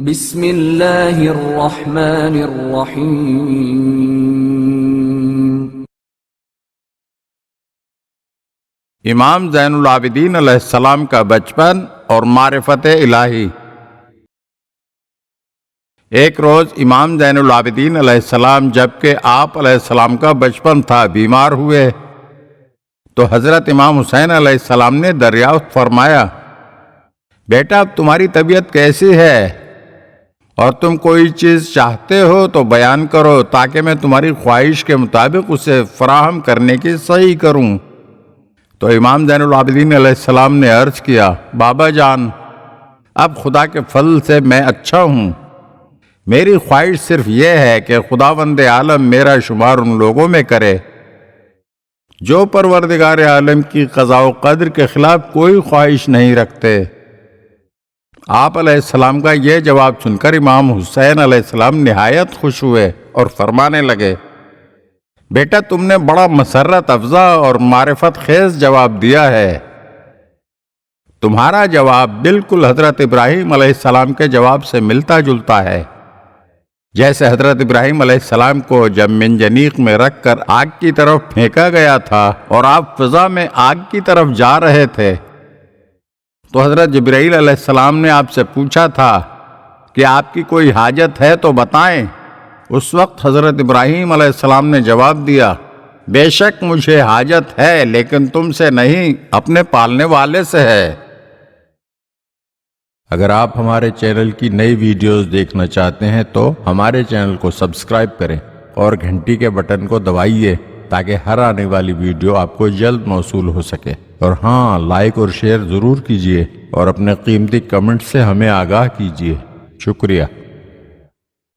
بسم اللہ الرحمن الرحیم۔ امام زین العابدین علیہ السلام کا بچپن اور معرفت الہی۔ ایک روز امام زین العابدین علیہ السلام جبکہ آپ علیہ السلام کا بچپن تھا بیمار ہوئے تو حضرت امام حسین علیہ السلام نے دریافت فرمایا، بیٹا اب تمہاری طبیعت کیسی ہے اور تم کوئی چیز چاہتے ہو تو بیان کرو تاکہ میں تمہاری خواہش کے مطابق اسے فراہم کرنے کی صحیح کروں۔ تو امام زین العابدین علیہ السلام نے عرض کیا، بابا جان اب خدا کے فضل سے میں اچھا ہوں، میری خواہش صرف یہ ہے کہ خداوند عالم میرا شمار ان لوگوں میں کرے جو پروردگار عالم کی قضاء و قدر کے خلاف کوئی خواہش نہیں رکھتے۔ آپ علیہ السلام کا یہ جواب سن کر امام حسین علیہ السلام نہایت خوش ہوئے اور فرمانے لگے، بیٹا تم نے بڑا مسرت افزا اور معرفت خیز جواب دیا ہے۔ تمہارا جواب بالکل حضرت ابراہیم علیہ السلام کے جواب سے ملتا جلتا ہے۔ جیسے حضرت ابراہیم علیہ السلام کو جب منجنیق میں رکھ کر آگ کی طرف پھینکا گیا تھا اور آپ فضا میں آگ کی طرف جا رہے تھے تو حضرت جبرائیل علیہ السلام نے آپ سے پوچھا تھا کہ آپ کی کوئی حاجت ہے تو بتائیں۔ اس وقت حضرت ابراہیم علیہ السلام نے جواب دیا، بے شک مجھے حاجت ہے لیکن تم سے نہیں، اپنے پالنے والے سے ہے۔ اگر آپ ہمارے چینل کی نئی ویڈیوز دیکھنا چاہتے ہیں تو ہمارے چینل کو سبسکرائب کریں اور گھنٹی کے بٹن کو دبائیے تاکہ ہر آنے والی ویڈیو آپ کو جلد موصول ہو سکے۔ اور ہاں، لائک اور شیئر ضرور کیجیے اور اپنے قیمتی کمنٹ سے ہمیں آگاہ کیجیے۔ شکریہ۔